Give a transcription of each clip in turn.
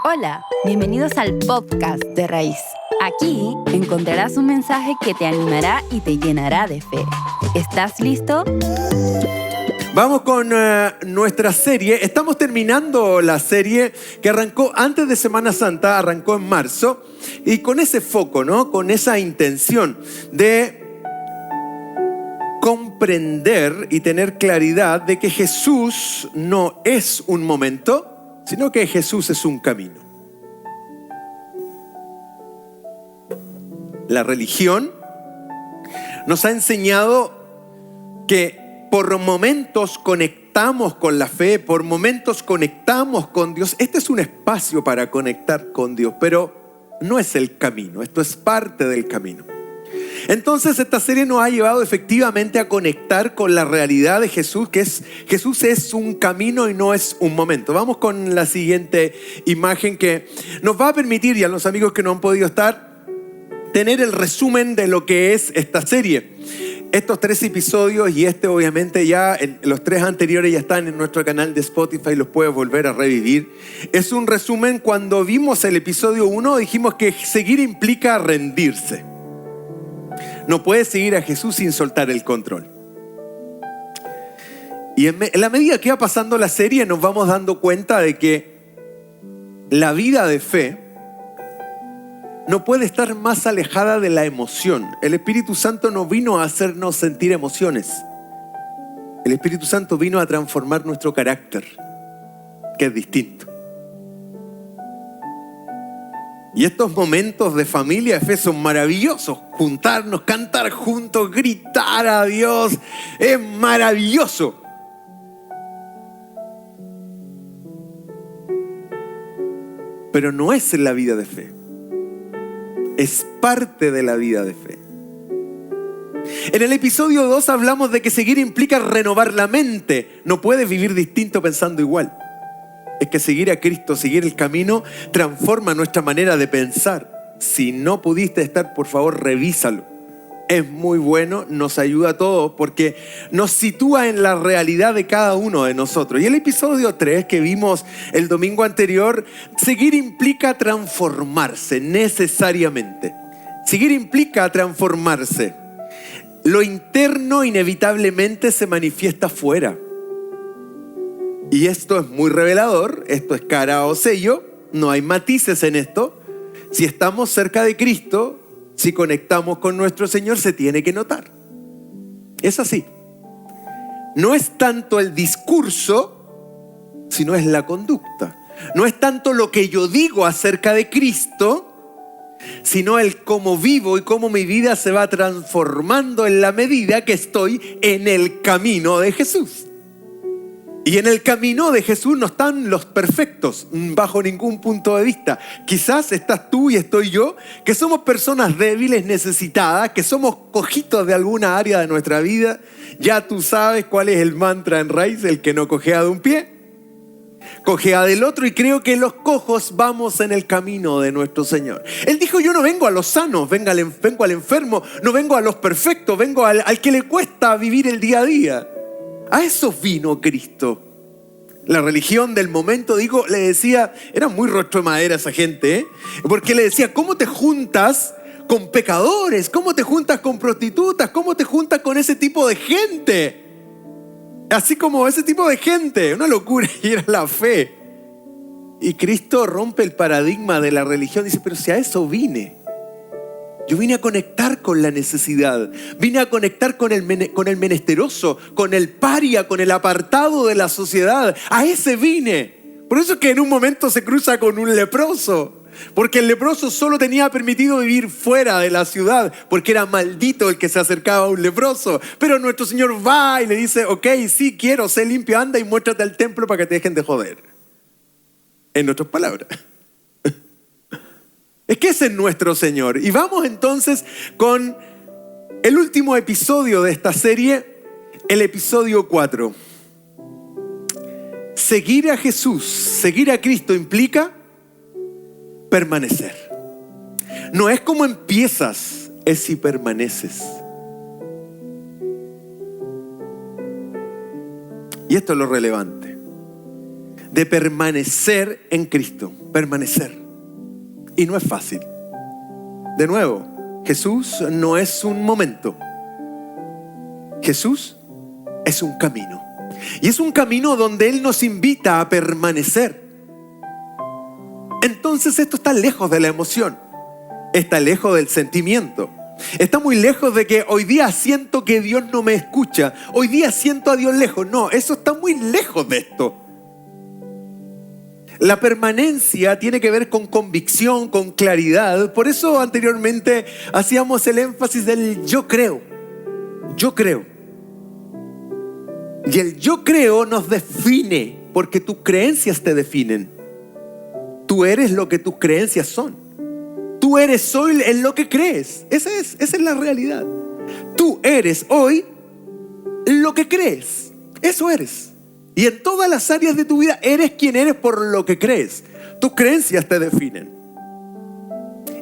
Hola, bienvenidos al podcast de Raíz. Aquí encontrarás un mensaje que te animará y te llenará de fe. ¿Estás listo? Vamos con nuestra serie. Estamos terminando la serie que arrancó antes de Semana Santa, arrancó en marzo, y con ese foco, ¿no? Con esa intención de comprender y tener claridad de que Jesús no es un momento, sino que Jesús es un camino. La religión nos ha enseñado que por momentos conectamos con la fe, por momentos conectamos con Dios. Este es un espacio para conectar con Dios, pero no es el camino, esto es parte del camino. Entonces esta serie nos ha llevado efectivamente a conectar con la realidad de Jesús, que es Jesús es un camino y no es un momento. Vamos con la siguiente imagen que nos va a permitir, y a los amigos que no han podido estar, tener el resumen de lo que es esta serie. Estos 3 episodios y obviamente ya, los 3 anteriores ya están en nuestro canal de Spotify, los puedes volver a revivir. Es un resumen. Cuando vimos el episodio 1 dijimos que seguir implica rendirse. No puedes seguir a Jesús sin soltar el control. Y en la medida que va pasando la serie nos vamos dando cuenta de que la vida de fe no puede estar más alejada de la emoción. El Espíritu Santo no vino a hacernos sentir emociones. El Espíritu Santo vino a transformar nuestro carácter, que es distinto. Y estos momentos de familia de fe son maravillosos. Juntarnos, cantar juntos, gritar a Dios, es maravilloso. Pero no es la vida de fe. Es parte de la vida de fe. En el episodio 2 hablamos de que seguir implica renovar la mente. No puedes vivir distinto pensando igual. Es que seguir a Cristo, seguir el camino, transforma nuestra manera de pensar. Si no pudiste estar, por favor, revísalo. Es muy bueno, nos ayuda a todos porque nos sitúa en la realidad de cada uno de nosotros. Y el episodio 3 que vimos el domingo anterior, seguir implica transformarse necesariamente. Seguir implica transformarse. Lo interno inevitablemente se manifiesta afuera. Y esto es muy revelador, esto es cara o sello, no hay matices en esto. Si estamos cerca de Cristo, si conectamos con nuestro Señor, se tiene que notar. Es así. No es tanto el discurso, sino es la conducta. No es tanto lo que yo digo acerca de Cristo, sino el cómo vivo y cómo mi vida se va transformando en la medida que estoy en el camino de Jesús. Y en el camino de Jesús no están los perfectos bajo ningún punto de vista. Quizás estás tú y estoy yo, que somos personas débiles, necesitadas, que somos cojitos de alguna área de nuestra vida. Ya tú sabes cuál es el mantra en Raíz: el que no cojea de un pie, cojea del otro. Y creo que los cojos vamos en el camino de nuestro Señor. Él dijo: yo no vengo a los sanos, vengo al enfermo, no vengo a los perfectos, vengo al que le cuesta vivir el día a día. A eso vino Cristo. La religión del momento, le decía, era muy rostro de madera esa gente, porque le decía: ¿cómo te juntas con pecadores? ¿Cómo te juntas con prostitutas? ¿Cómo te juntas con ese tipo de gente? Así como ese tipo de gente, una locura. Y era la fe. Y Cristo rompe el paradigma de la religión. Dice: pero si a eso vine. Yo vine a conectar con la necesidad, vine a conectar con el menesteroso, con el paria, con el apartado de la sociedad. A ese vine. Por eso es que en un momento se cruza con un leproso, porque el leproso solo tenía permitido vivir fuera de la ciudad, porque era maldito el que se acercaba a un leproso. Pero nuestro Señor va y le dice: ok, sí quiero, sé limpio, anda y muéstrate al templo para que te dejen de joder. En otras palabras. Es que ese es nuestro Señor. Y vamos entonces con el último episodio de esta serie, el episodio 4. Seguir a Jesús, seguir a Cristo implica permanecer. No es como empiezas, es si permaneces. Y esto es lo relevante. de permanecer en Cristo. Permanecer. Y no es fácil. De nuevo, Jesús no es un momento. Jesús es un camino. Y es un camino donde Él nos invita a permanecer. Entonces esto está lejos de la emoción. Está lejos del sentimiento. Está muy lejos de que hoy día siento que Dios no me escucha. Hoy día siento a Dios lejos. No, eso está muy lejos de esto. La permanencia tiene que ver con convicción, con claridad. Por eso anteriormente hacíamos el énfasis del yo creo. Yo creo. Y el yo creo nos define, porque tus creencias te definen. Tú eres lo que tus creencias son. Tú eres hoy en lo que crees. Esa es la realidad. Tú eres hoy lo que crees. Eso eres. Y en todas las áreas de tu vida eres quien eres por lo que crees. Tus creencias te definen.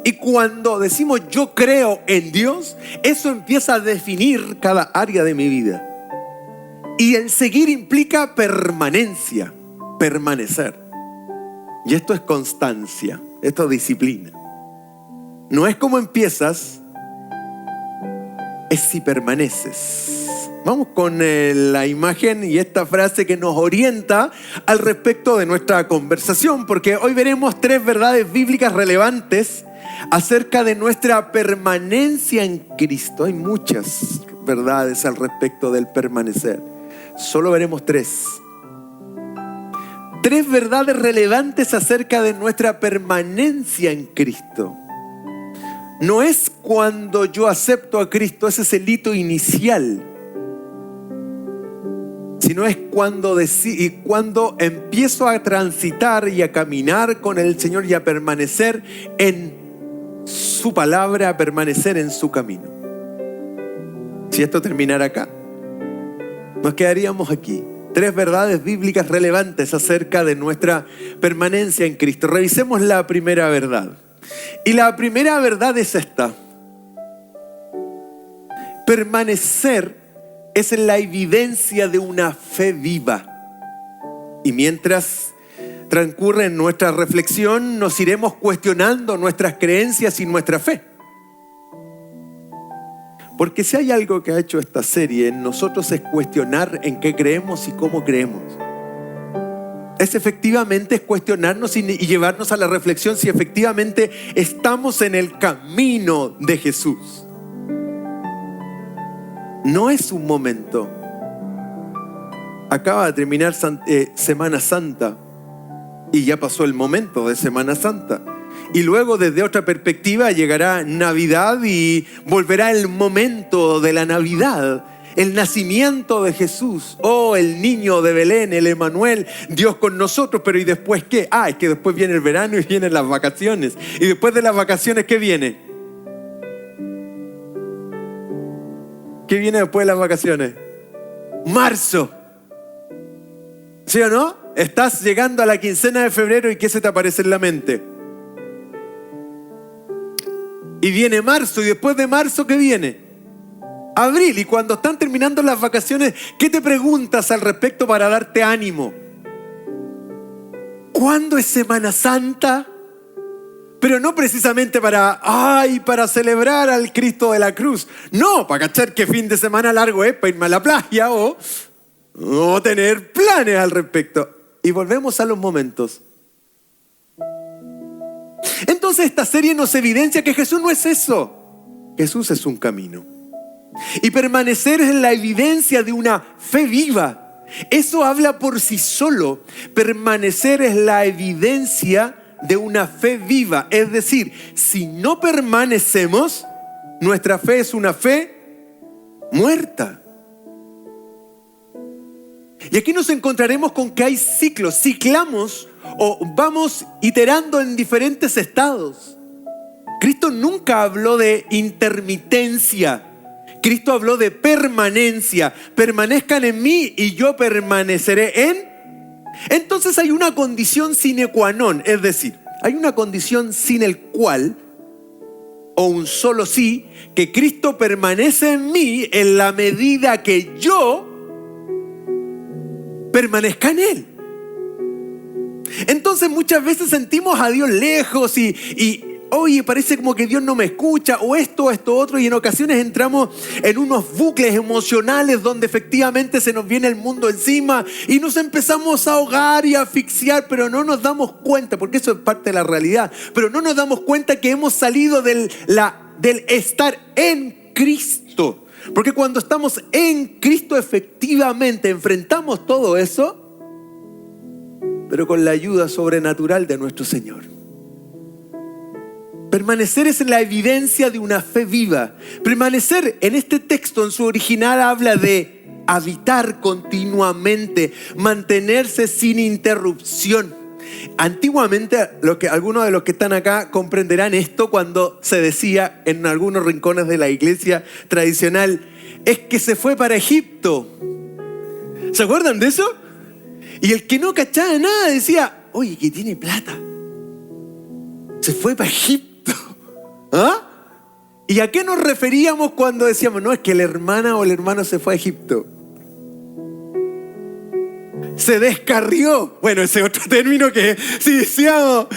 Y cuando decimos yo creo en Dios, eso empieza a definir cada área de mi vida. Y el seguir implica permanencia, permanecer. Y esto es constancia, esto es disciplina. No es como empiezas, es si permaneces. Vamos con la imagen y esta frase que nos orienta al respecto de nuestra conversación, porque hoy veremos 3 verdades bíblicas relevantes acerca de nuestra permanencia en Cristo. Hay muchas verdades al respecto del permanecer. Solo veremos 3. 3 verdades relevantes acerca de nuestra permanencia en Cristo. No es cuando yo acepto a Cristo, ese es el hito inicial, sino es cuando empiezo a transitar y a caminar con el Señor y a permanecer en su palabra, a permanecer en su camino. Si esto terminara acá, nos quedaríamos aquí. 3 verdades bíblicas relevantes acerca de nuestra permanencia en Cristo. Revisemos la primera verdad. Y la primera verdad es esta. Permanecer es la evidencia de una fe viva. Y mientras transcurre nuestra reflexión, nos iremos cuestionando nuestras creencias y nuestra fe. Porque si hay algo que ha hecho esta serie en nosotros es cuestionar en qué creemos y cómo creemos. Es cuestionarnos y llevarnos a la reflexión si efectivamente estamos en el camino de Jesús. No es un momento. Acaba de terminar Semana Santa y ya pasó el momento de Semana Santa. Y luego desde otra perspectiva llegará Navidad y volverá el momento de la Navidad. El nacimiento de Jesús. Oh, el niño de Belén, el Emanuel, Dios con nosotros. Pero ¿y después qué? Es que después viene el verano y vienen las vacaciones. Y después de las vacaciones, ¿qué viene? ¿Qué viene después de las vacaciones? Marzo. ¿Sí o no? Estás llegando a la quincena de febrero y ¿qué se te aparece en la mente? Y viene marzo, y después de marzo, ¿qué viene? Abril. Y cuando están terminando las vacaciones, ¿qué te preguntas al respecto para darte ánimo? ¿Cuándo es Semana Santa? Pero no precisamente para celebrar al Cristo de la cruz. No, para cachar qué fin de semana largo es, para irme a la playa o tener planes al respecto. Y volvemos a los momentos. Entonces esta serie nos evidencia que Jesús no es eso. Jesús es un camino. Y permanecer es la evidencia de una fe viva. Eso habla por sí solo. Permanecer es la evidencia de una fe viva. Es decir, si no permanecemos, nuestra fe es una fe muerta. Y aquí nos encontraremos con que hay ciclos. Ciclamos o vamos iterando en diferentes estados. Cristo nunca habló de intermitencia. Cristo habló de permanencia. Permanezcan en mí y yo permaneceré en. Entonces hay una condición sine qua non. Es decir, hay una condición sin el cual, o un solo sí, que Cristo permanece en mí en la medida que yo permanezca en Él. Entonces muchas veces sentimos a Dios lejos y oye, parece como que Dios no me escucha, o esto otro, y en ocasiones entramos en unos bucles emocionales donde efectivamente se nos viene el mundo encima y nos empezamos a ahogar y a asfixiar, pero no nos damos cuenta, porque eso es parte de la realidad, pero no nos damos cuenta que hemos salido del estar en Cristo. Porque cuando estamos en Cristo efectivamente enfrentamos todo eso, pero con la ayuda sobrenatural de nuestro Señor. Permanecer es la evidencia de una fe viva. Permanecer en este texto en su original habla de habitar continuamente, mantenerse sin interrupción. Antiguamente, algunos de los que están acá comprenderán esto cuando se decía en algunos rincones de la iglesia tradicional, es que se fue para Egipto. ¿Se acuerdan de eso? Y el que no cachaba nada decía, oye, que tiene plata. Se fue para Egipto. ¿Ah? ¿Y a qué nos referíamos cuando decíamos, no, es que la hermana o el hermano se fue a Egipto? Se descarrió. Bueno, ese otro término que si decíamos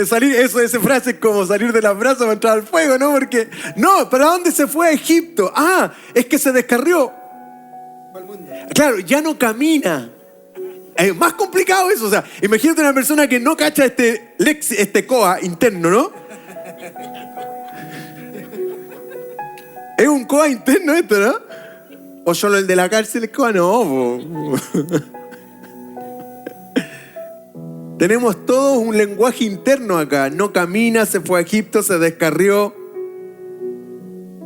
salir, esa frase es como salir de las brasas para entrar al fuego, ¿no? Porque, no, ¿para dónde se fue a Egipto? Ah, es que se descarrió. Claro, ya no camina. Es más complicado eso. O sea, imagínate una persona que no cacha este COA interno, ¿no? Es un COA interno esto, ¿no? O solo el de la cárcel es COA, no. Tenemos todos un lenguaje interno acá. No camina, se fue a Egipto, se descarrió.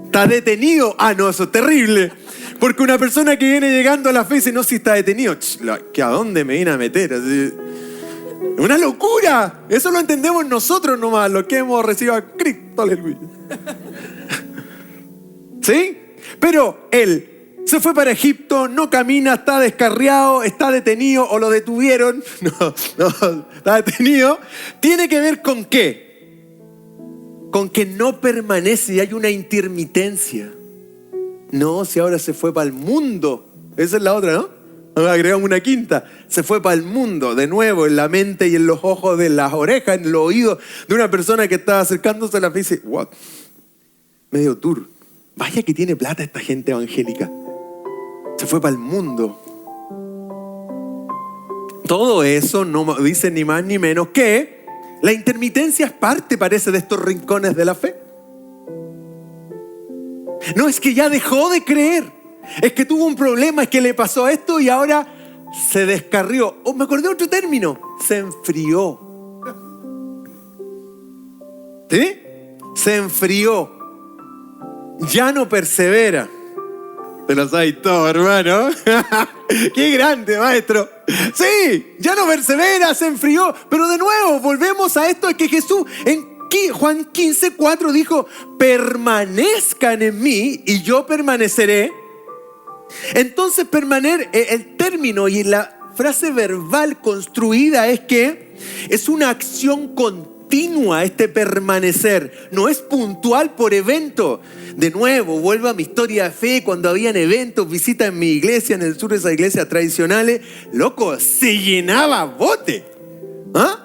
Está detenido. Ah, no, eso es terrible. Porque una persona que viene llegando a la fe dice, no, si está detenido. ¿Que a dónde me vine a meter? Así, una locura. Eso lo entendemos nosotros nomás, los que hemos recibido a Cristo. Aleluya. ¿Sí? Pero él se fue para Egipto, no camina, está descarriado, está detenido o lo detuvieron. No, está detenido. ¿Tiene que ver con qué? Con que no permanece y hay una intermitencia. No, si ahora se fue para el mundo. Esa es la otra, ¿no? Ahora agregamos una quinta. Se fue para el mundo, de nuevo, en la mente y en los ojos, de las orejas, en los oídos de una persona que estaba acercándose a la fe y dice, what? Medio tour. Vaya que tiene plata esta gente evangélica. Se fue para el mundo. Todo eso no dice ni más ni menos que la intermitencia es parte, parece, de estos rincones de la fe. No es que ya dejó de creer, es que tuvo un problema, es que le pasó esto y ahora se descarrió. Oh, me acordé de otro término, se enfrió. ¿Sí? Se enfrió. Ya no persevera. Te lo sabes todo, hermano. ¡Qué grande, maestro! Sí, ya no persevera, se enfrió. Pero de nuevo, volvemos a esto de que Jesús en Juan 15:4 dijo, permanezcan en mí y yo permaneceré. Entonces el término y la frase verbal construida es que es una acción continua este permanecer. No es puntual por evento. De nuevo, vuelvo a mi historia de fe, cuando habían eventos, visitas en mi iglesia, en el sur de esas iglesias tradicionales, loco, se llenaba bote. ¿Ah?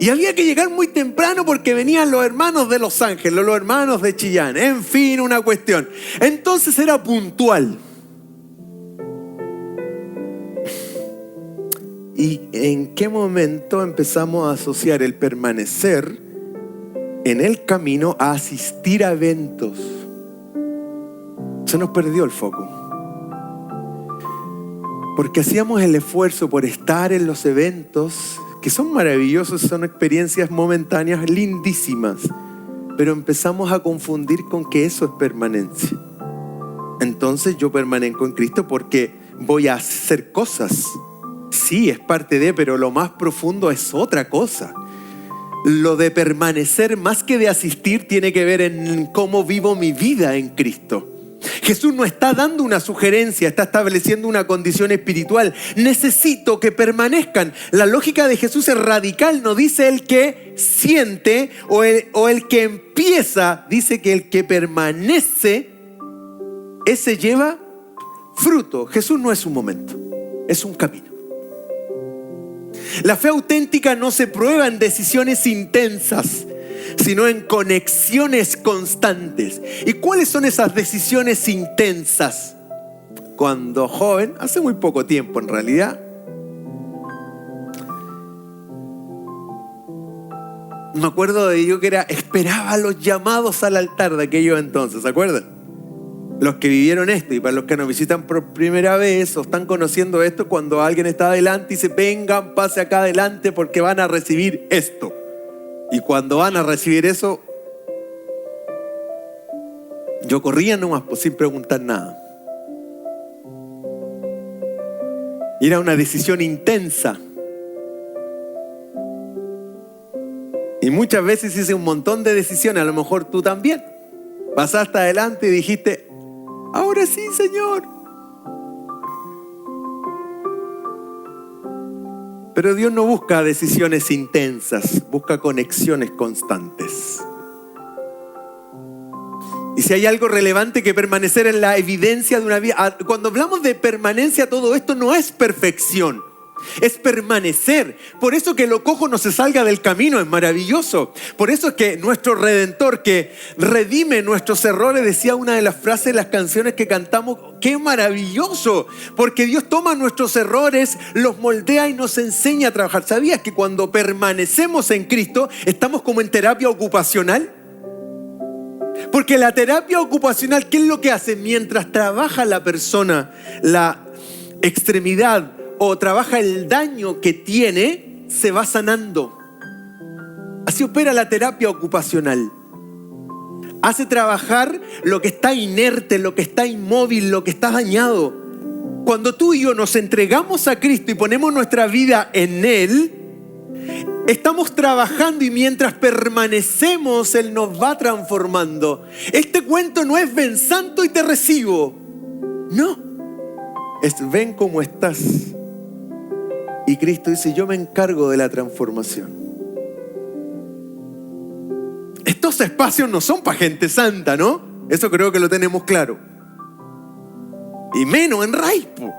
Y había que llegar muy temprano porque venían los hermanos de Los Ángeles, los hermanos de Chillán, en fin, una cuestión. Entonces era puntual. ¿Y en qué momento empezamos a asociar el permanecer en el camino a asistir a eventos? Se nos perdió el foco. Porque hacíamos el esfuerzo por estar en los eventos, que son maravillosos, son experiencias momentáneas lindísimas, pero empezamos a confundir con que eso es permanencia. Entonces yo permanezco en Cristo porque voy a hacer cosas. Sí, es parte de, pero lo más profundo es otra cosa. Lo de permanecer más que de asistir tiene que ver en cómo vivo mi vida en Cristo. Jesús no está dando una sugerencia, está estableciendo una condición espiritual. Necesito que permanezcan. La lógica de Jesús es radical, no dice el que siente o el que empieza, dice que el que permanece, ese lleva fruto. Jesús no es un momento, es un camino. La fe auténtica no se prueba en decisiones intensas, sino en conexiones constantes. ¿Y cuáles son esas decisiones intensas? Cuando joven, hace muy poco tiempo en realidad, me acuerdo de yo que esperaba los llamados al altar de aquellos entonces, ¿se acuerdan? Los que vivieron esto, y para los que nos visitan por primera vez o están conociendo esto, cuando alguien está adelante y dice, vengan, pase acá adelante porque van a recibir esto. Y cuando van a recibir eso, yo corría nomás, pues, sin preguntar nada. Y era una decisión intensa. Y muchas veces hice un montón de decisiones, a lo mejor tú también. Pasaste adelante y dijiste, ahora sí, Señor. Pero Dios no busca decisiones intensas, busca conexiones constantes. Y si hay algo relevante que permanecer en la evidencia de una vida, cuando hablamos de permanencia, todo esto no es perfección. Es permanecer. Por eso que lo cojo no se salga del camino, es maravilloso. Por eso es que nuestro Redentor, que redime nuestros errores, decía una de las frases de las canciones que cantamos, ¡qué maravilloso! Porque Dios toma nuestros errores, los moldea y nos enseña a trabajar. ¿Sabías que cuando permanecemos en Cristo estamos como en terapia ocupacional? Porque la terapia ocupacional, ¿qué es lo que hace? Mientras trabaja la persona la extremidad o trabaja el daño que tiene, se va sanando. Así opera la terapia ocupacional. Hace trabajar lo que está inerte, lo que está inmóvil, lo que está dañado. Cuando tú y yo nos entregamos a Cristo y ponemos nuestra vida en Él, estamos trabajando y mientras permanecemos, Él nos va transformando. Este cuento no es ven santo y te recibo. No. Es ven como estás. Y Cristo dice, yo me encargo de la transformación. Estos espacios no son para gente santa, ¿no? Eso creo que lo tenemos claro. Y menos en Raipo.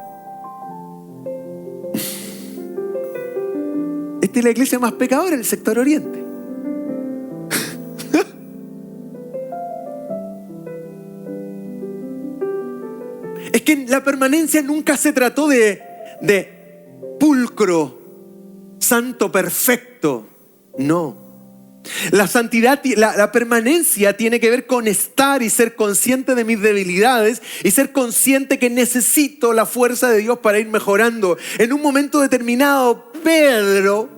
Esta es la iglesia más pecadora en el sector oriente. Es que la permanencia nunca se trató de pulcro, santo perfecto. No. La santidad, la permanencia tiene que ver con estar y ser consciente de mis debilidades y ser consciente que necesito la fuerza de Dios para ir mejorando. En un momento determinado, Pedro,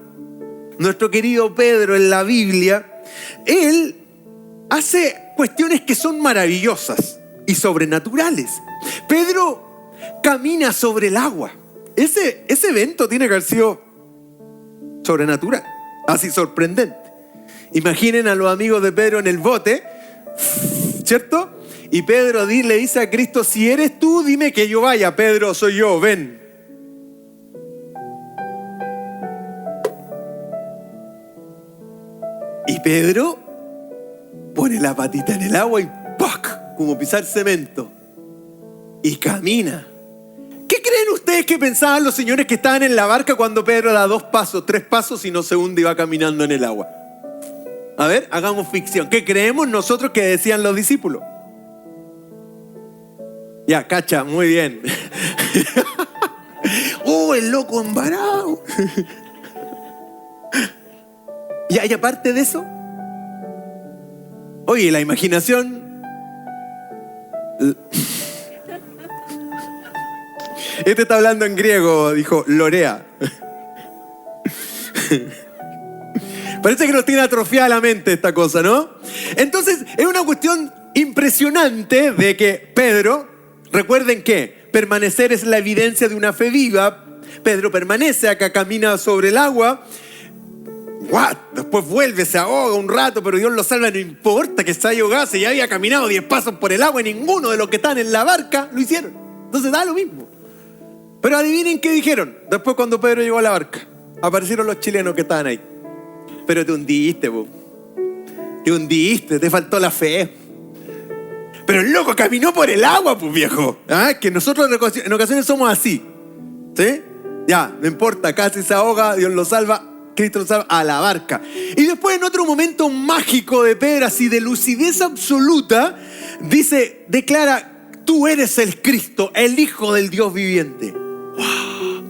nuestro querido Pedro en la Biblia, él hace cuestiones que son maravillosas y sobrenaturales. Pedro camina sobre el agua. Ese evento tiene que haber sido sobrenatural, así sorprendente. Imaginen a los amigos de Pedro en el bote, ¿cierto? Y Pedro le dice a Cristo, si eres tú, dime que yo vaya. Pedro, soy yo, ven. Y Pedro pone la patita en el agua y ¡pac! Como pisar cemento. Y camina. ¿Qué creen ustedes que pensaban los señores que estaban en la barca cuando Pedro da 2 pasos, 3 pasos y no se hunde y va caminando en el agua? A ver, hagamos ficción. ¿Qué creemos nosotros que decían los discípulos? Ya, cacha, muy bien. ¡Oh, el loco embarado! Y aparte de eso, oye, la imaginación... Este está hablando en griego, dijo Lorea. Parece que nos tiene atrofiada la mente esta cosa, ¿no? Entonces, es una cuestión impresionante de que Pedro, recuerden que permanecer es la evidencia de una fe viva. Pedro permanece, acá camina sobre el agua. Después vuelve, se ahoga un rato, pero Dios lo salva, no importa que se haya ahogado, si ya había caminado 10 pasos por el agua y ninguno de los que están en la barca lo hicieron. Entonces da lo mismo. Pero adivinen qué dijeron. Después cuando Pedro llegó a la barca, aparecieron los chilenos que estaban ahí. Pero te hundiste, po. Te hundiste, te faltó la fe. Pero el loco caminó por el agua, pues viejo. ¿Ah? Que nosotros en ocasiones somos así. ¿Sí? Ya, no importa, casi se ahoga, Dios lo salva, Cristo lo salva, a la barca. Y después en otro momento mágico de Pedro, así de lucidez absoluta, dice, declara, tú eres el Cristo, el Hijo del Dios viviente. ¡Wow!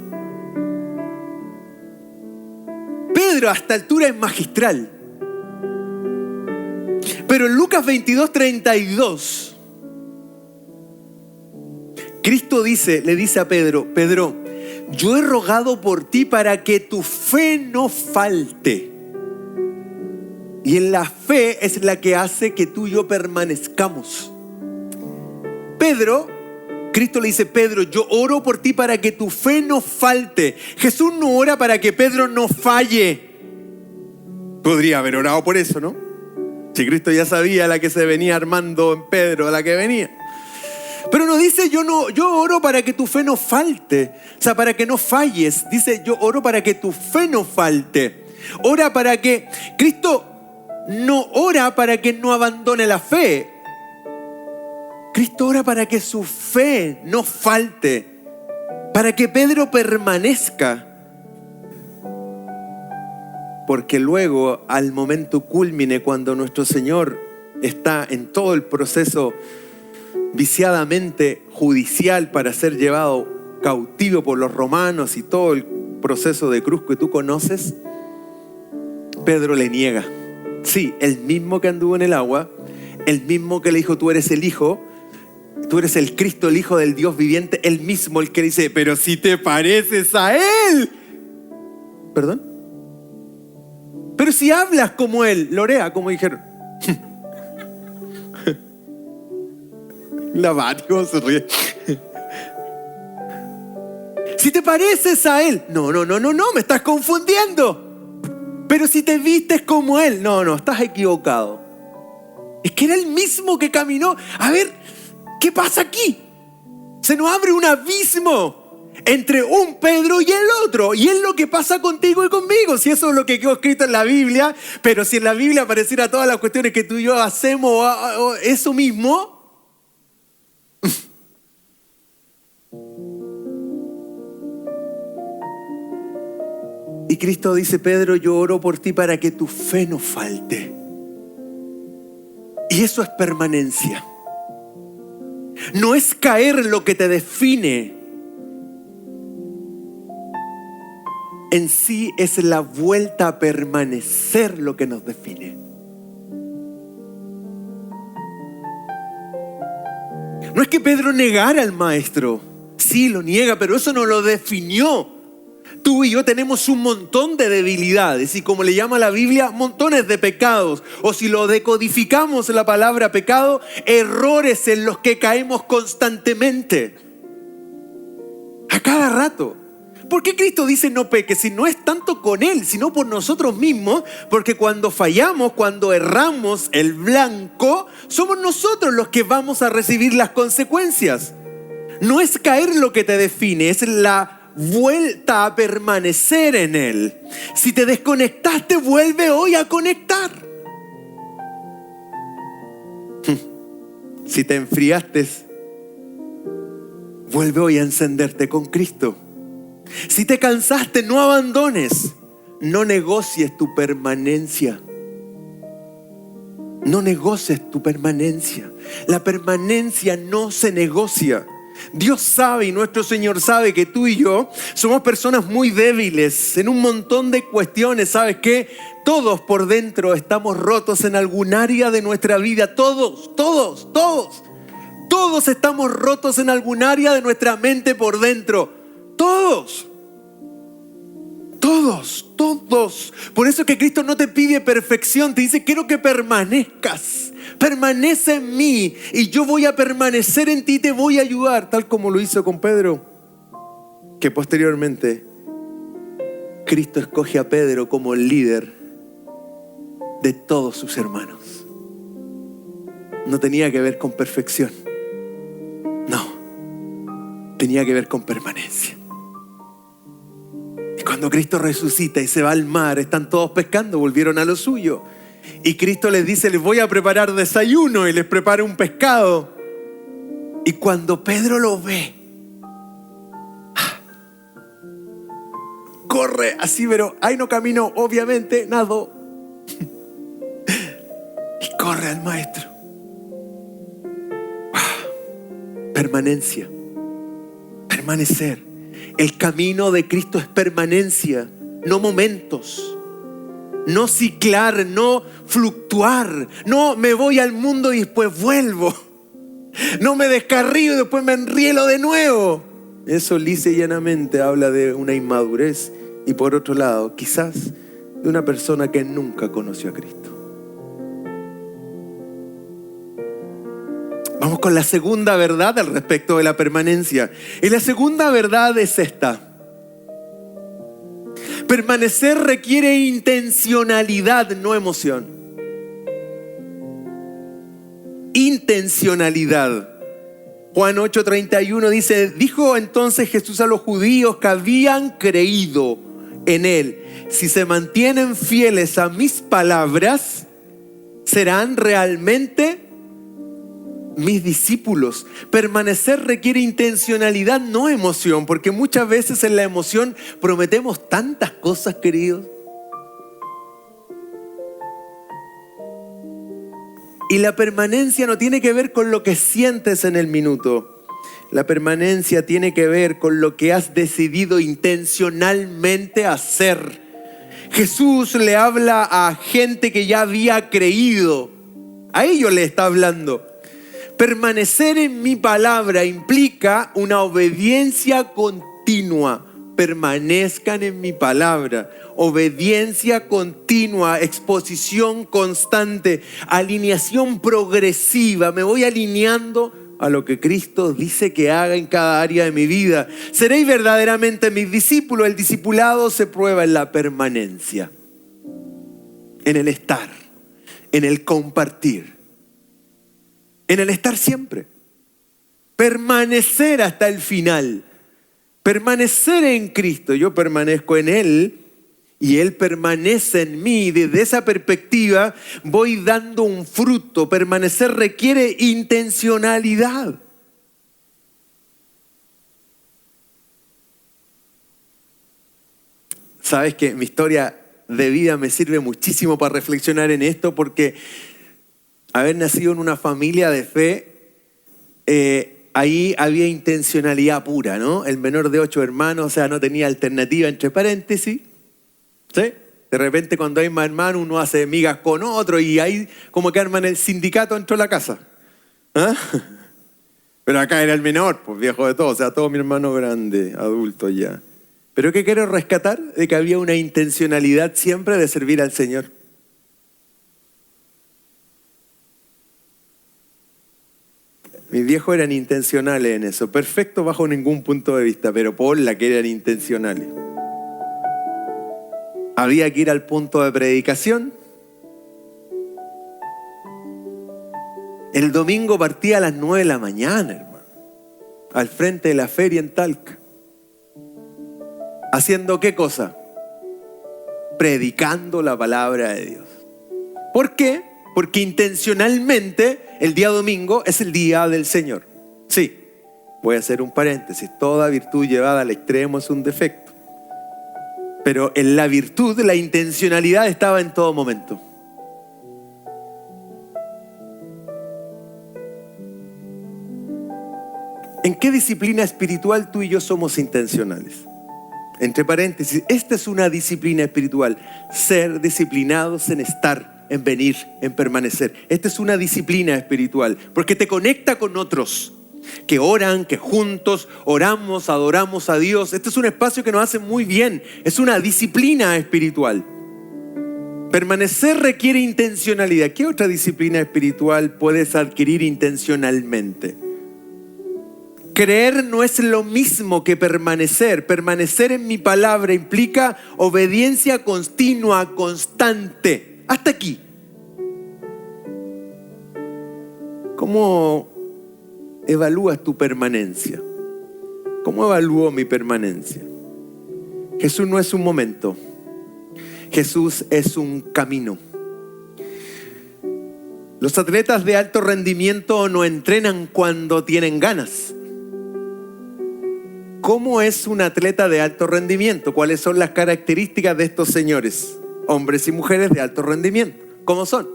Pedro a esta altura es magistral. Pero en Lucas 22:32, Cristo le dice a Pedro, Pedro, yo he rogado por ti para que tu fe no falte. Y en la fe es la que hace que tú y yo permanezcamos. Pedro, Cristo le dice, Pedro, yo oro por ti para que tu fe no falte. Jesús no ora para que Pedro no falle. Podría haber orado por eso, ¿no? Si Cristo ya sabía la que se venía armando en Pedro, la que venía. Pero no dice, yo oro para que tu fe no falte. O sea, para que no falles. Dice, yo oro para que tu fe no falte. Ora para que, Cristo no ora para que no abandone la fe. Cristo ora para que su fe no falte. Para que Pedro permanezca. Porque luego, al momento cúlmine, cuando nuestro Señor está en todo el proceso viciadamente judicial para ser llevado cautivo por los romanos y todo el proceso de cruz que tú conoces, Pedro le niega. Sí, el mismo que anduvo en el agua, el mismo que le dijo, tú eres el Hijo, tú eres el Cristo, el Hijo del Dios viviente, el mismo el que dice, pero si te pareces a Él. ¿Perdón? Pero si hablas como Él, Lorea, como dijeron. La Vario se ríe. Si te pareces a Él. No, me estás confundiendo. Pero si te vistes como Él. No, estás equivocado. Es que era el mismo que caminó. A ver, ¿qué pasa aquí? Se nos abre un abismo entre un Pedro y el otro. Y es lo que pasa contigo y conmigo. Si eso es lo que quedó escrito en la Biblia. Pero si en la Biblia apareciera todas las cuestiones que tú y yo hacemos, eso mismo. Y Cristo dice, Pedro, yo oro por ti para que tu fe no falte. Y eso es permanencia. No es caer lo que te define. En sí es la vuelta a permanecer lo que nos define. No es que Pedro negara al maestro. Sí, lo niega, pero eso no lo definió. Tú y yo tenemos un montón de debilidades y como le llama la Biblia, montones de pecados. O si lo decodificamos la palabra pecado, errores en los que caemos constantemente. A cada rato. ¿Por qué Cristo dice no peques? Si no es tanto con Él, sino por nosotros mismos. Porque cuando fallamos, cuando erramos el blanco, somos nosotros los que vamos a recibir las consecuencias. No es caer lo que te define, es la vuelta a permanecer en Él. Si te desconectaste, vuelve hoy a conectar. Si te enfriaste, vuelve hoy a encenderte con Cristo. Si te cansaste, no abandones. No negocies tu permanencia. No negocies tu permanencia. La permanencia no se negocia. Dios sabe y nuestro Señor sabe que tú y yo somos personas muy débiles en un montón de cuestiones. ¿Sabes qué? Todos por dentro estamos rotos en algún área de nuestra vida. Todos estamos rotos en algún área de nuestra mente por dentro. Todos. Por eso que Cristo no te pide perfección, te dice, quiero que permanezcas. Permanece en mí y yo voy a permanecer en ti y te voy a ayudar, tal como lo hizo con Pedro. Que posteriormente Cristo escoge a Pedro como el líder de todos sus hermanos. No tenía que ver con perfección. No. Tenía que ver con permanencia. Y cuando Cristo resucita y se va al mar, están todos pescando, volvieron a lo suyo. Y Cristo les dice, les voy a preparar desayuno, y les prepara un pescado. Y cuando Pedro lo ve, corre así, pero ahí no camino, obviamente, nado. Y corre al maestro. Permanencia, permanecer. El camino de Cristo es permanencia, no momentos. No ciclar, no fluctuar. No me voy al mundo y después vuelvo. No me descarrío y después me enrielo de nuevo. Eso lisa y llanamente habla de una inmadurez y por otro lado, quizás de una persona que nunca conoció a Cristo. Vamos con la segunda verdad al respecto de la permanencia. Y la segunda verdad es esta. Permanecer requiere intencionalidad, no emoción. Intencionalidad. Juan 8:31 dice: dijo entonces Jesús a los judíos que habían creído en Él: si se mantienen fieles a mis palabras, serán realmente mis discípulos. Permanecer requiere intencionalidad, no emoción, porque muchas veces en la emoción prometemos tantas cosas, queridos. Y la permanencia no tiene que ver con lo que sientes en el minuto. La permanencia tiene que ver con lo que has decidido intencionalmente hacer. Jesús le habla a gente que ya había creído. A ellos le está hablando. Permanecer en mi palabra implica una obediencia continua. Permanezcan en mi palabra. Obediencia continua, exposición constante, alineación progresiva. Me voy alineando a lo que Cristo dice que haga en cada área de mi vida. Seréis verdaderamente mis discípulos. El discipulado se prueba en la permanencia, en el estar, en el compartir. En el estar siempre. Permanecer hasta el final. Permanecer en Cristo. Yo permanezco en Él y Él permanece en mí. Desde esa perspectiva voy dando un fruto. Permanecer requiere intencionalidad. Sabes que mi historia de vida me sirve muchísimo para reflexionar en esto, porque haber nacido en una familia de fe, ahí había intencionalidad pura, ¿no? El menor de 8 hermanos, o sea, no tenía alternativa, entre paréntesis. ¿Sí? De repente cuando hay más hermanos uno hace migas con otro y ahí como que arman el sindicato dentro de la casa. ¿Ah? Pero acá era el menor, pues viejo de todo, o sea, todos mis hermanos grandes, adultos ya. Pero ¿qué quiero rescatar? De que había una intencionalidad siempre de servir al Señor. Mis viejos eran intencionales en eso, perfecto bajo ningún punto de vista, pero por la que eran intencionales. Había que ir al punto de predicación. El domingo partía a las 9 de la mañana, hermano, al frente de la feria en Talca. ¿Haciendo qué cosa? Predicando la palabra de Dios. ¿Por qué? Porque intencionalmente el día domingo es el día del Señor. Sí, voy a hacer un paréntesis. Toda virtud llevada al extremo es un defecto. Pero en la virtud, la intencionalidad estaba en todo momento. ¿En qué disciplina espiritual tú y yo somos intencionales? Entre paréntesis, esta es una disciplina espiritual. Ser disciplinados en estar, en venir, en permanecer. Esta es una disciplina espiritual porque te conecta con otros que oran, que juntos oramos, adoramos a Dios. Este es un espacio que nos hace muy bien. Es una disciplina espiritual. Permanecer requiere intencionalidad. ¿Qué otra disciplina espiritual puedes adquirir intencionalmente? Creer no es lo mismo que permanecer. Permanecer en mi palabra implica obediencia continua, constante. Hasta aquí. ¿Cómo evalúas tu permanencia? ¿Cómo evalúo mi permanencia? Jesús no es un momento. Jesús es un camino. Los atletas de alto rendimiento no entrenan cuando tienen ganas. ¿cómo es un atleta de alto rendimiento? ¿Cuáles son las características de estos señores? Hombres y mujeres de alto rendimiento. ¿Cómo son?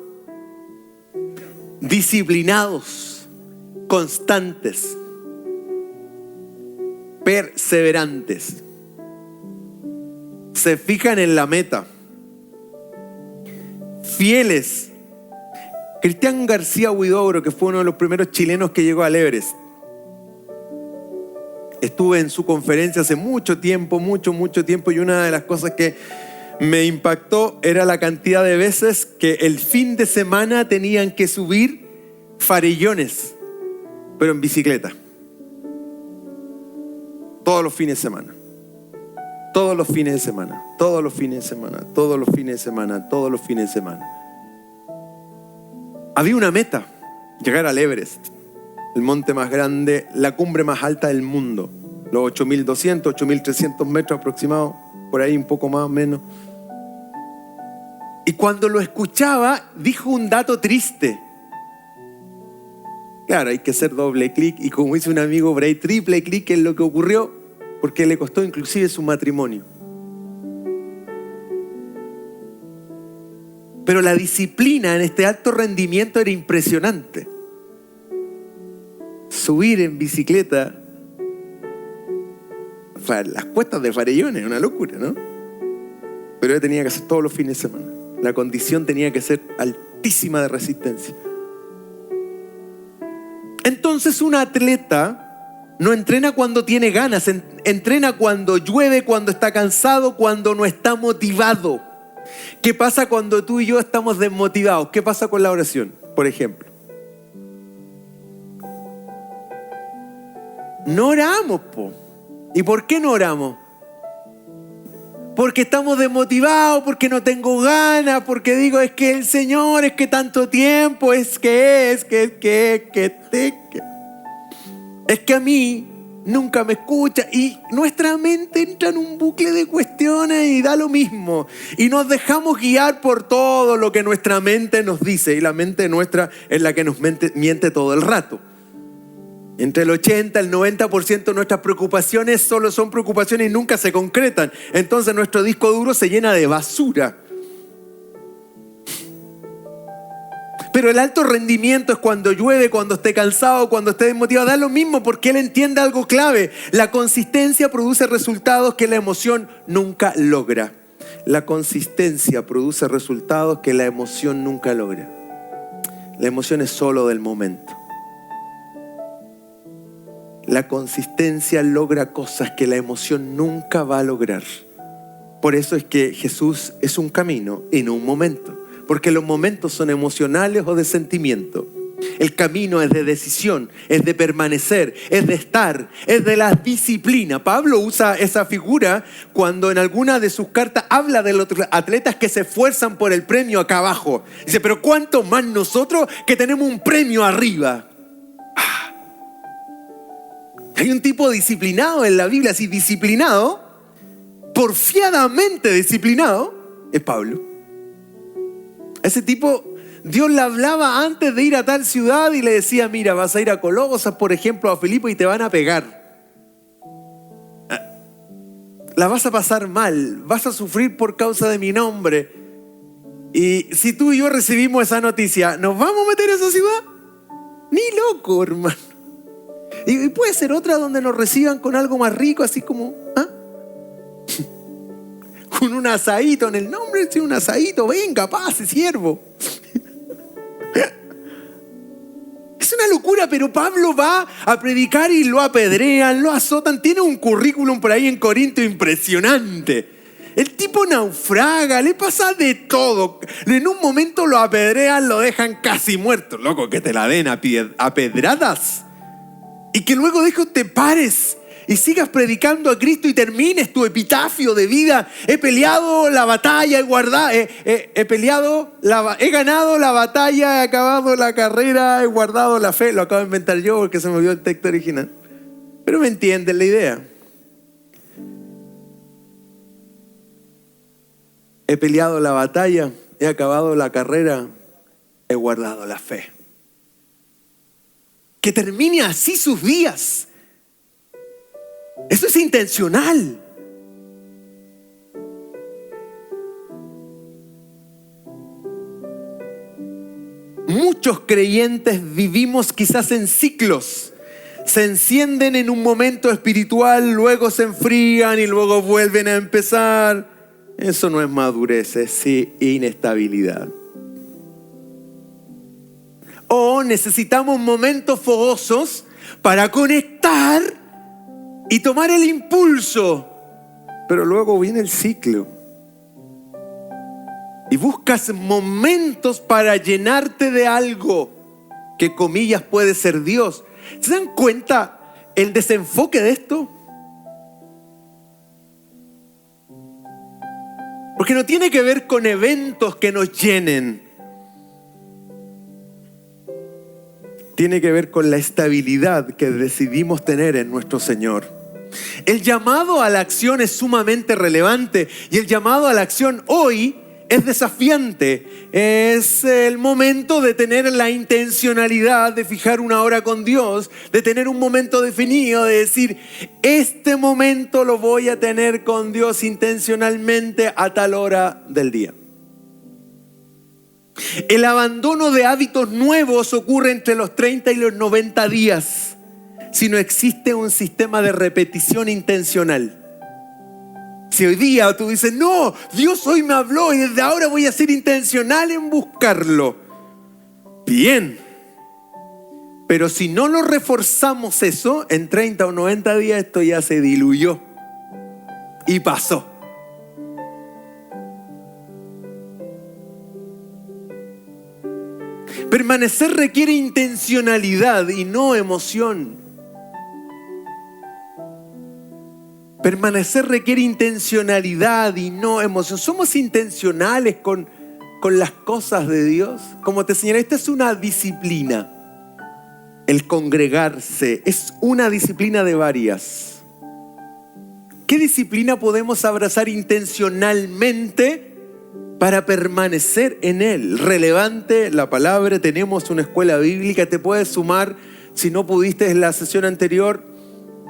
Disciplinados, constantes, perseverantes. Se fijan en la meta. Fieles. Cristian García Huidobro, que fue uno de los primeros chilenos que llegó al Everest. Estuve en su conferencia hace mucho tiempo, mucho tiempo, y una de las cosas que me impactó era la cantidad de veces que el fin de semana tenían que subir farellones, pero en bicicleta. Todos los fines de semana. Todos los fines de semana. Todos los fines de semana. Todos los fines de semana. Todos los fines de semana. Había una meta: llegar al Everest, el monte más grande, la cumbre más alta del mundo. Los 8.200, 8.300 metros aproximados, por ahí un poco más o menos. Y cuando lo escuchaba, dijo un dato triste. Claro, hay que hacer doble clic, y como dice un amigo, por ahí triple clic en lo que ocurrió, porque le costó inclusive su matrimonio. Pero la disciplina en este alto rendimiento era impresionante. Subir en bicicleta, las cuestas de Farellones, una locura, ¿no? Pero él tenía que hacer todos los fines de semana. La condición tenía que ser altísima de resistencia. Entonces un atleta no entrena cuando tiene ganas, entrena cuando llueve, cuando está cansado, cuando no está motivado. ¿Qué pasa cuando tú y yo estamos desmotivados? ¿Qué pasa con la oración, por ejemplo? No oramos, po. ¿Y por qué no oramos? Porque estamos desmotivados, porque no tengo ganas, porque digo, es que el Señor, es que tanto tiempo, es que a mí nunca me escucha. Y nuestra mente entra en un bucle de cuestiones y da lo mismo. Y nos dejamos guiar por todo lo que nuestra mente nos dice. Y la mente nuestra es la que nos miente todo el rato. Entre el 80 y el 90% de nuestras preocupaciones solo son preocupaciones y nunca se concretan. Entonces nuestro disco duro se llena de basura. Pero el alto rendimiento es cuando llueve, cuando esté cansado, cuando esté desmotivado. Da lo mismo, porque él entiende algo clave. La consistencia produce resultados que la emoción nunca logra. La consistencia produce resultados que la emoción nunca logra. La emoción es solo del momento. La consistencia logra cosas que la emoción nunca va a lograr. Por eso es que Jesús es un camino y no un momento. Porque los momentos son emocionales o de sentimiento. El camino es de decisión, es de permanecer, es de estar, es de la disciplina. Pablo usa esa figura cuando en alguna de sus cartas habla de los atletas que se esfuerzan por el premio acá abajo. Dice, pero ¿cuánto más nosotros que tenemos un premio arriba? Hay un tipo disciplinado en la Biblia, así disciplinado, porfiadamente disciplinado, es Pablo. Ese tipo, Dios le hablaba antes de ir a tal ciudad y le decía, mira, vas a ir a Colosas, por ejemplo, a Filipo, y te van a pegar. La vas a pasar mal, vas a sufrir por causa de mi nombre. Y si tú y yo recibimos esa noticia, ¿nos vamos a meter a esa ciudad? Ni loco, hermano. Y puede ser otra donde nos reciban con algo más rico, así como, con un asadito en el nombre, sí, un asadito, venga, pase, siervo. Es una locura, pero Pablo va a predicar y lo apedrean, lo azotan. Tiene un currículum por ahí en Corinto impresionante. El tipo naufraga, le pasa de todo. En un momento lo apedrean, lo dejan casi muerto. Loco, que te la den a pedradas. Y que luego de eso te pares y sigas predicando a Cristo y termines tu epitafio de vida. He peleado la batalla, he ganado la batalla, he acabado la carrera, he guardado la fe. Lo acabo de inventar yo porque se me olvidó el texto original. Pero me entienden la idea. He peleado la batalla, he acabado la carrera, he guardado la fe. Que termine así sus días. Eso es intencional. Muchos creyentes vivimos quizás en ciclos. Se encienden en un momento espiritual, luego se enfrían y luego vuelven a empezar. Eso no es madurez, es inestabilidad. O necesitamos momentos fogosos para conectar y tomar el impulso. Pero luego viene el ciclo. Y buscas momentos para llenarte de algo que, comillas, puede ser Dios. ¿Se dan cuenta el desenfoque de esto? Porque no tiene que ver con eventos que nos llenen. Tiene que ver con la estabilidad que decidimos tener en nuestro Señor. El llamado a la acción es sumamente relevante y el llamado a la acción hoy es desafiante. Es el momento de tener la intencionalidad de fijar una hora con Dios, de tener un momento definido, de decir, este momento lo voy a tener con Dios intencionalmente a tal hora del día. El abandono de hábitos nuevos ocurre entre los 30 y los 90 días si no existe un sistema de repetición intencional. Si hoy día tú dices, no, Dios hoy me habló y desde ahora voy a ser intencional en buscarlo. Bien. Pero si no lo reforzamos eso, en 30 o 90 días esto ya se diluyó y pasó. Permanecer requiere intencionalidad y no emoción. Permanecer requiere intencionalidad y no emoción. Somos intencionales con las cosas de Dios. Como te señalé, esta es una disciplina. El congregarse es una disciplina de varias. ¿Qué disciplina podemos abrazar intencionalmente para permanecer en Él? Relevante la palabra, tenemos una escuela bíblica, te puedes sumar, si no pudiste en la sesión anterior,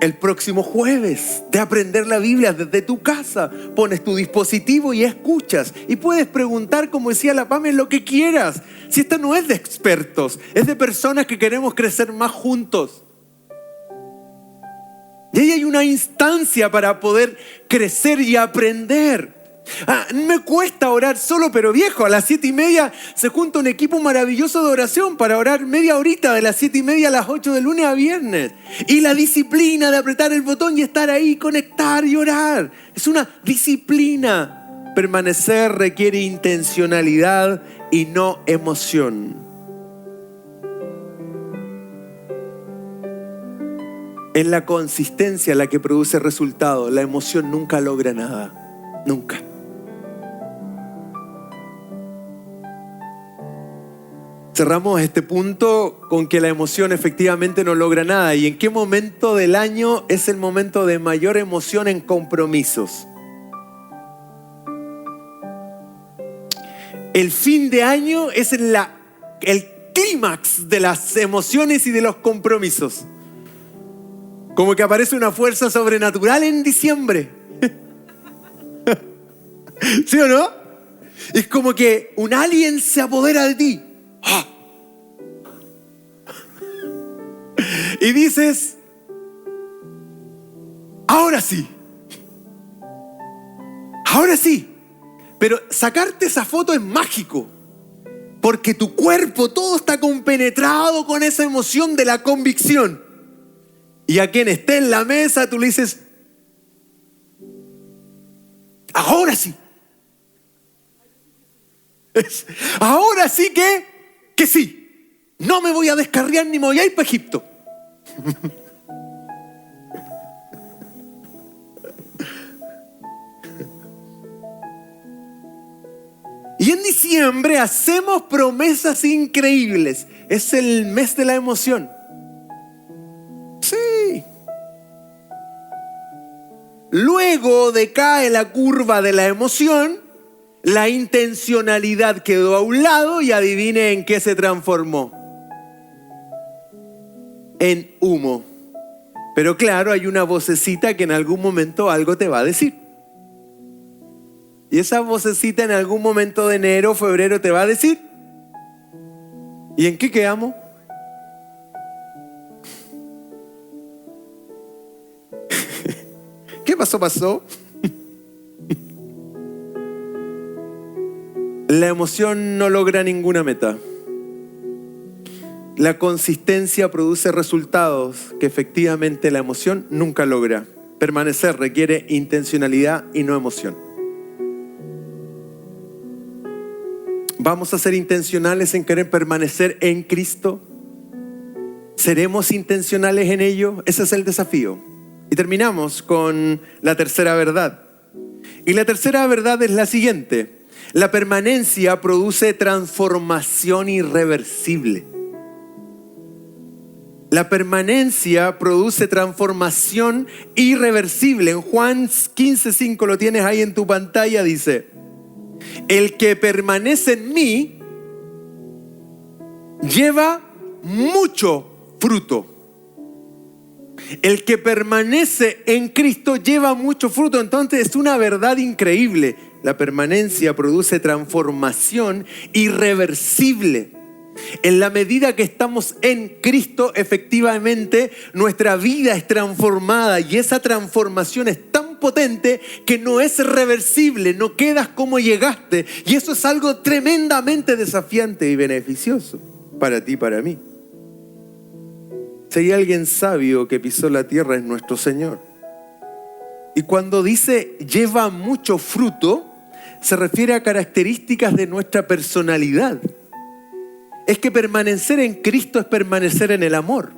el próximo jueves, de aprender la Biblia desde tu casa. Pones tu dispositivo y escuchas. Y puedes preguntar, como decía la Pame, lo que quieras. Si esto no es de expertos, es de personas que queremos crecer más juntos. Y ahí hay una instancia para poder crecer y aprender. Me cuesta orar solo, pero viejo, a las 7:30 se junta un equipo maravilloso de oración para orar media horita de las 7:30 a las 8 de lunes a viernes. Y la disciplina de apretar el botón y estar ahí, conectar y orar. Es una disciplina. Permanecer requiere intencionalidad y no emoción. En la consistencia la que produce resultado, la emoción nunca logra nada. Nunca. Cerramos este punto con que la emoción efectivamente no logra nada. ¿Y en qué momento del año es el momento de mayor emoción en compromisos? El fin de año es el clímax de las emociones y de los compromisos. Como que aparece una fuerza sobrenatural en diciembre. ¿Sí o no? Es como que un alien se apodera de ti. ¡Ah! Y dices, ahora sí. Ahora sí. Pero sacarte esa foto es mágico. Porque tu cuerpo todo está compenetrado con esa emoción de la convicción. Y a quien esté en la mesa tú le dices, ahora sí. Ahora sí que sí. No me voy a descarriar ni me voy a ir para Egipto. Y en diciembre hacemos promesas increíbles. Es el mes de la emoción. Sí. Luego decae la curva de la emoción, la intencionalidad quedó a un lado y adivine en qué se transformó. En humo. Pero claro, hay una vocecita que en algún momento algo te va a decir. Y esa vocecita en algún momento de enero, febrero te va a decir. ¿Y en qué quedamos? ¿Qué pasó? La emoción no logra ninguna meta. La consistencia produce resultados que efectivamente la emoción nunca logra. Permanecer requiere intencionalidad y no emoción. ¿Vamos a ser intencionales en querer permanecer en Cristo? ¿Seremos intencionales en ello? Ese es el desafío. Y terminamos con la tercera verdad. Y la tercera verdad es la siguiente. La permanencia produce transformación irreversible. La permanencia produce transformación irreversible. En Juan 15:5, lo tienes ahí en tu pantalla, dice: el que permanece en mí lleva mucho fruto. El que permanece en Cristo lleva mucho fruto. Entonces es una verdad increíble. La permanencia produce transformación irreversible. En la medida que estamos en Cristo, efectivamente, nuestra vida es transformada y esa transformación es tan potente que no es reversible, no quedas como llegaste. Y eso es algo tremendamente desafiante y beneficioso para ti y para mí. Si hay alguien sabio que pisó la tierra es nuestro Señor. Y cuando dice lleva mucho fruto, se refiere a características de nuestra personalidad. Es que permanecer en Cristo es permanecer en el amor.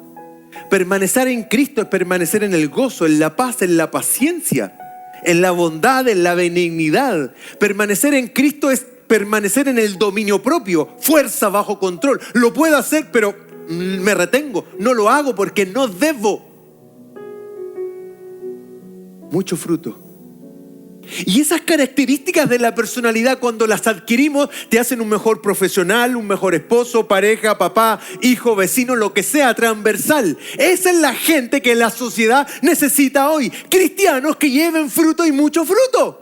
Permanecer en Cristo es permanecer en el gozo, en la paz, en la paciencia, en la bondad, en la benignidad. Permanecer en Cristo es permanecer en el dominio propio, fuerza bajo control. Lo puedo hacer, pero me retengo. No lo hago porque no debo. Mucho fruto. Y esas características de la personalidad, cuando las adquirimos, te hacen un mejor profesional, un mejor esposo, pareja, papá, hijo, vecino, lo que sea, transversal. Esa es la gente que la sociedad necesita hoy. Cristianos que lleven fruto y mucho fruto.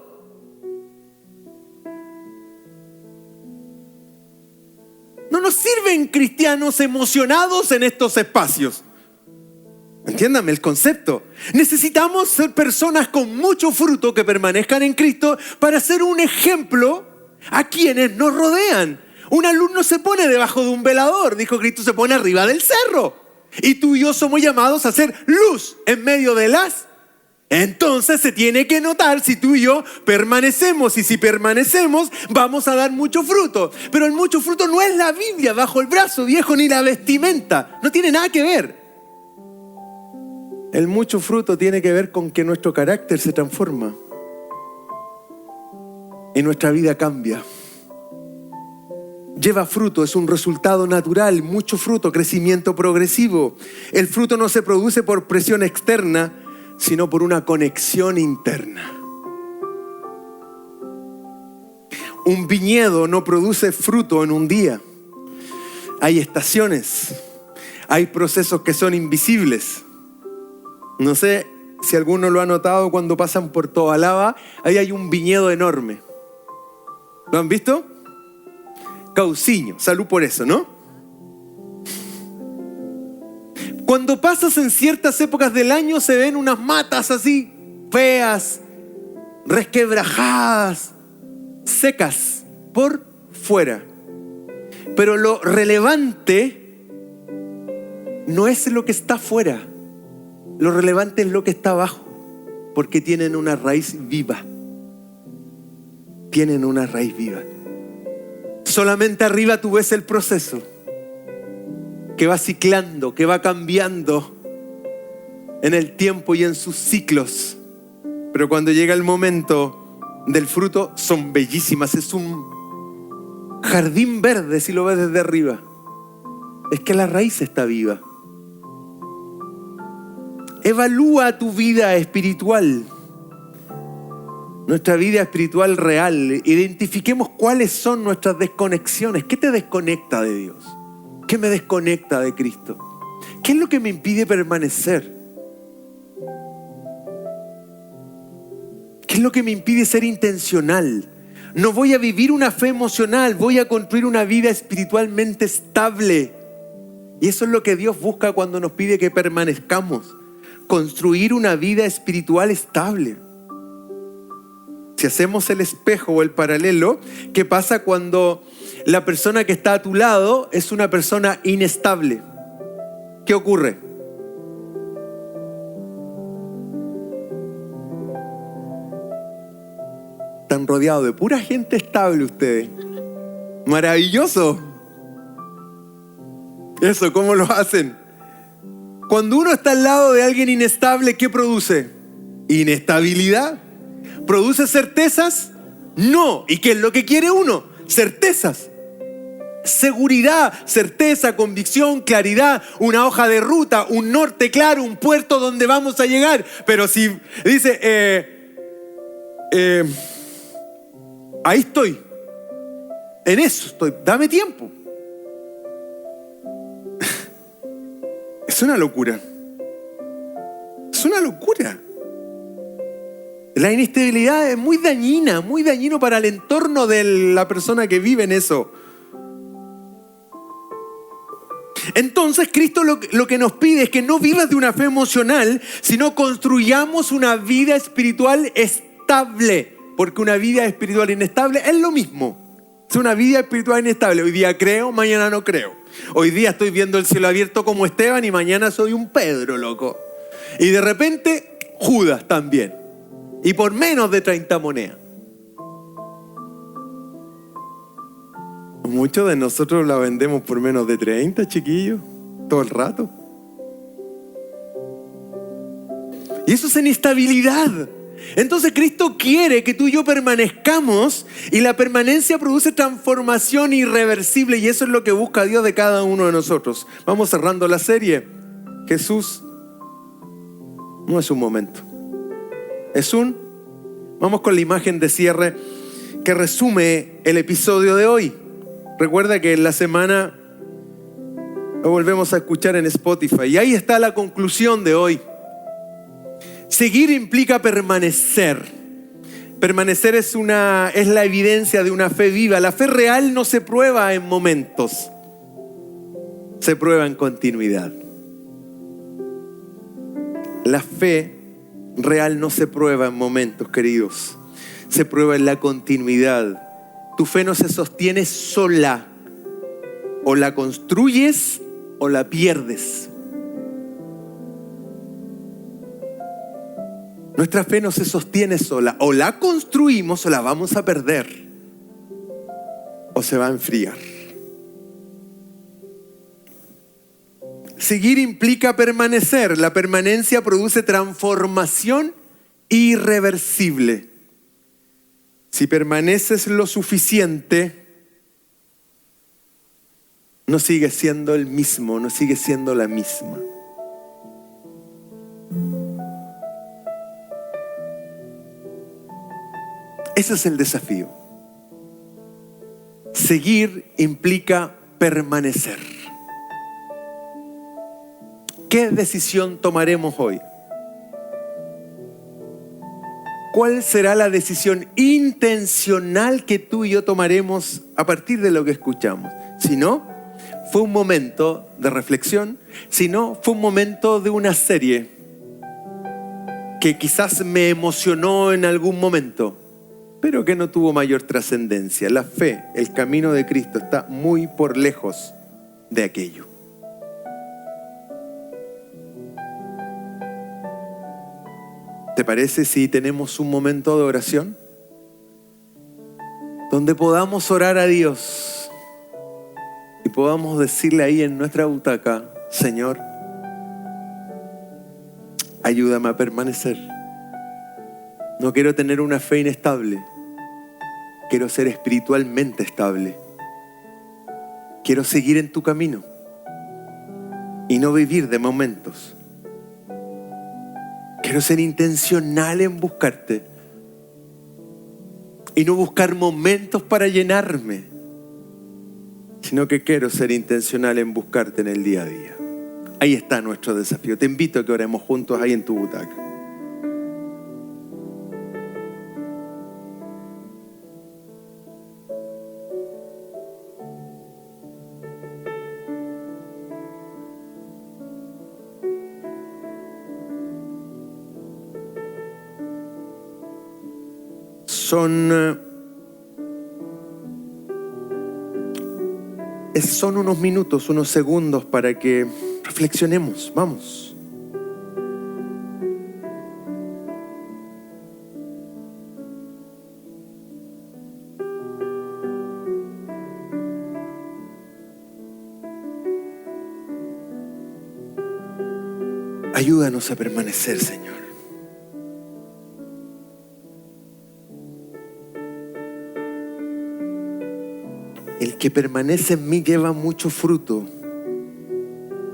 No nos sirven cristianos emocionados en estos espacios. Entiéndame el concepto. Necesitamos ser personas con mucho fruto que permanezcan en Cristo para ser un ejemplo a quienes nos rodean. Un alumno se pone debajo de un velador, dijo Cristo, se pone arriba del cerro. Y tú y yo somos llamados a ser luz en medio de las. Entonces se tiene que notar si tú y yo permanecemos, y si permanecemos vamos a dar mucho fruto. Pero el mucho fruto no es la Biblia bajo el brazo, viejo, ni la vestimenta. No tiene nada que ver. El mucho fruto tiene que ver con que nuestro carácter se transforma y nuestra vida cambia. Lleva fruto, es un resultado natural, mucho fruto, crecimiento progresivo. El fruto no se produce por presión externa, sino por una conexión interna. Un viñedo no produce fruto en un día. Hay estaciones, hay procesos que son invisibles. No sé si alguno lo ha notado cuando pasan por Tobalaba, ahí hay un viñedo enorme. ¿Lo han visto? Cauciño, salud por eso, ¿no? Cuando pasas en ciertas épocas del año se ven unas matas así, feas, resquebrajadas, secas por fuera. Pero lo relevante no es lo que está afuera. Lo relevante es lo que está abajo, porque tienen una raíz viva. Tienen una raíz viva. Solamente arriba tú ves el proceso, que va ciclando, que va cambiando en el tiempo y en sus ciclos. Pero cuando llega el momento del fruto, son bellísimas. Es un jardín verde si lo ves desde arriba. Es que la raíz está viva. Evalúa tu vida espiritual, nuestra vida espiritual real. Identifiquemos cuáles son nuestras desconexiones. ¿Qué te desconecta de Dios? ¿Qué me desconecta de Cristo? ¿Qué es lo que me impide permanecer? ¿Qué es lo que me impide ser intencional? No voy a vivir una fe emocional, voy a construir una vida espiritualmente estable. Y eso es lo que Dios busca cuando nos pide que permanezcamos. Construir una vida espiritual estable. Si hacemos el espejo o el paralelo, ¿qué pasa cuando la persona que está a tu lado es una persona inestable? ¿Qué ocurre? Están rodeados de pura gente estable ustedes. Maravilloso. Eso, ¿cómo lo hacen? Cuando uno está al lado de alguien inestable, ¿qué produce? Inestabilidad. ¿Produce certezas? No. ¿Y qué es lo que quiere uno? Certezas. Seguridad, certeza, convicción, claridad, una hoja de ruta, un norte claro, un puerto donde vamos a llegar. Pero si dice, ahí estoy, en eso estoy, dame tiempo. Es una locura. Es una locura. La inestabilidad es muy dañino para el entorno de la persona que vive en eso. Entonces Cristo lo que nos pide es que no vivas de una fe emocional, sino construyamos una vida espiritual estable. Porque una vida espiritual inestable es lo mismo. Es una vida espiritual inestable. Hoy día creo, mañana no creo. Hoy día estoy viendo el cielo abierto como Esteban y mañana soy un Pedro, loco. Y de repente Judas también. Y por menos de 30 monedas. Muchos de nosotros la vendemos por menos de 30, chiquillos. Todo el rato. Y eso es inestabilidad. Entonces Cristo quiere que tú y yo permanezcamos, y la permanencia produce transformación irreversible, y eso es lo que busca Dios de cada uno de nosotros. Vamos cerrando la serie. Jesús no es un momento, vamos con la imagen de cierre que resume el episodio de hoy. Recuerda que en la semana lo volvemos a escuchar en Spotify, y ahí está la conclusión de hoy. Seguir implica permanecer. Permanecer es la evidencia de una fe viva. La fe real no se prueba en momentos, se prueba en continuidad. La fe real no se prueba en momentos, queridos. Se prueba en la continuidad. Tu fe no se sostiene sola. O la construyes o la pierdes. Nuestra fe no se sostiene sola. O la construimos o la vamos a perder. O se va a enfriar. Seguir implica permanecer. La permanencia produce transformación irreversible. Si permaneces lo suficiente, no sigues siendo el mismo, no sigues siendo la misma. Ese es el desafío. Seguir implica permanecer. ¿Qué decisión tomaremos hoy? ¿Cuál será la decisión intencional que tú y yo tomaremos a partir de lo que escuchamos? Si no, fue un momento de reflexión. Si no, fue un momento de una serie que quizás me emocionó en algún momento, pero que no tuvo mayor trascendencia. La fe, el camino de Cristo, está muy por lejos de aquello. ¿Te parece si tenemos un momento de oración? Donde podamos orar a Dios y podamos decirle ahí en nuestra butaca: Señor, ayúdame a permanecer. No quiero tener una fe inestable. Quiero ser espiritualmente estable. Quiero seguir en tu camino y no vivir de momentos. Quiero ser intencional en buscarte y no buscar momentos para llenarme, sino que quiero ser intencional en buscarte en el día a día. Ahí está nuestro desafío. Te invito a que oremos juntos ahí en tu butaca. Son unos minutos, unos segundos para que reflexionemos. Vamos. Ayúdanos a permanecer, Señor. El que permanece en mí lleva mucho fruto.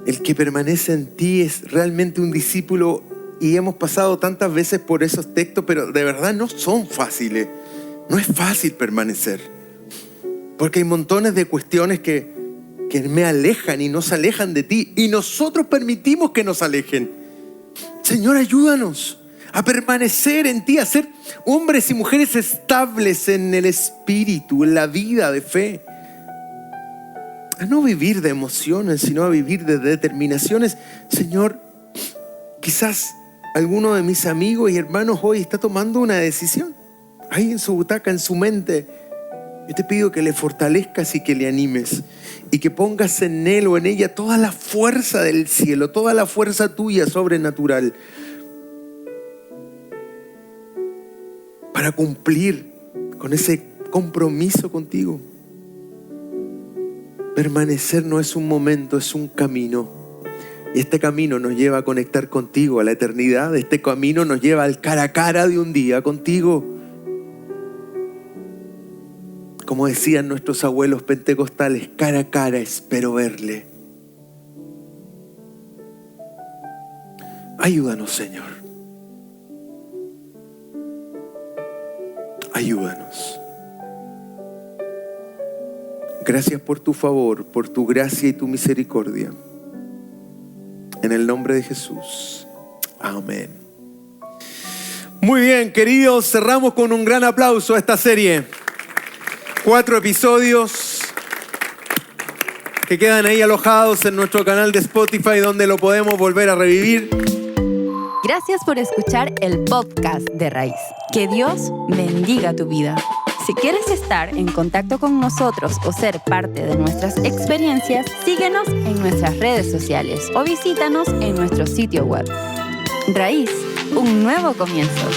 El que permanece en ti es realmente un discípulo. Y hemos pasado tantas veces por esos textos, pero de verdad no son fáciles. No es fácil permanecer. Porque hay montones de cuestiones que me alejan y nos alejan de ti. Y nosotros permitimos que nos alejen. Señor, ayúdanos a permanecer en ti, a ser hombres y mujeres estables en el espíritu, en la vida de fe. A no vivir de emociones, sino a vivir de determinaciones. Señor, quizás alguno de mis amigos y hermanos hoy está tomando una decisión. Ahí en su butaca, en su mente. Yo te pido que le fortalezcas y que le animes. Y que pongas en él o en ella toda la fuerza del cielo, toda la fuerza tuya sobrenatural. Para cumplir con ese compromiso contigo. Permanecer no es un momento, es un camino. Y este camino nos lleva a conectar contigo, a la eternidad. Este camino nos lleva al cara a cara de un día contigo. Como decían nuestros abuelos pentecostales, cara a cara espero verle. Ayúdanos, Señor. Ayúdanos. Gracias por tu favor, por tu gracia y tu misericordia. En el nombre de Jesús. Amén. Muy bien, queridos, cerramos con un gran aplauso a esta serie. 4 episodios que quedan ahí alojados en nuestro canal de Spotify, donde lo podemos volver a revivir. Gracias por escuchar el podcast de Raíz. Que Dios bendiga tu vida. Si quieres estar en contacto con nosotros o ser parte de nuestras experiencias, síguenos en nuestras redes sociales o visítanos en nuestro sitio web. Raíz, un nuevo comienzo.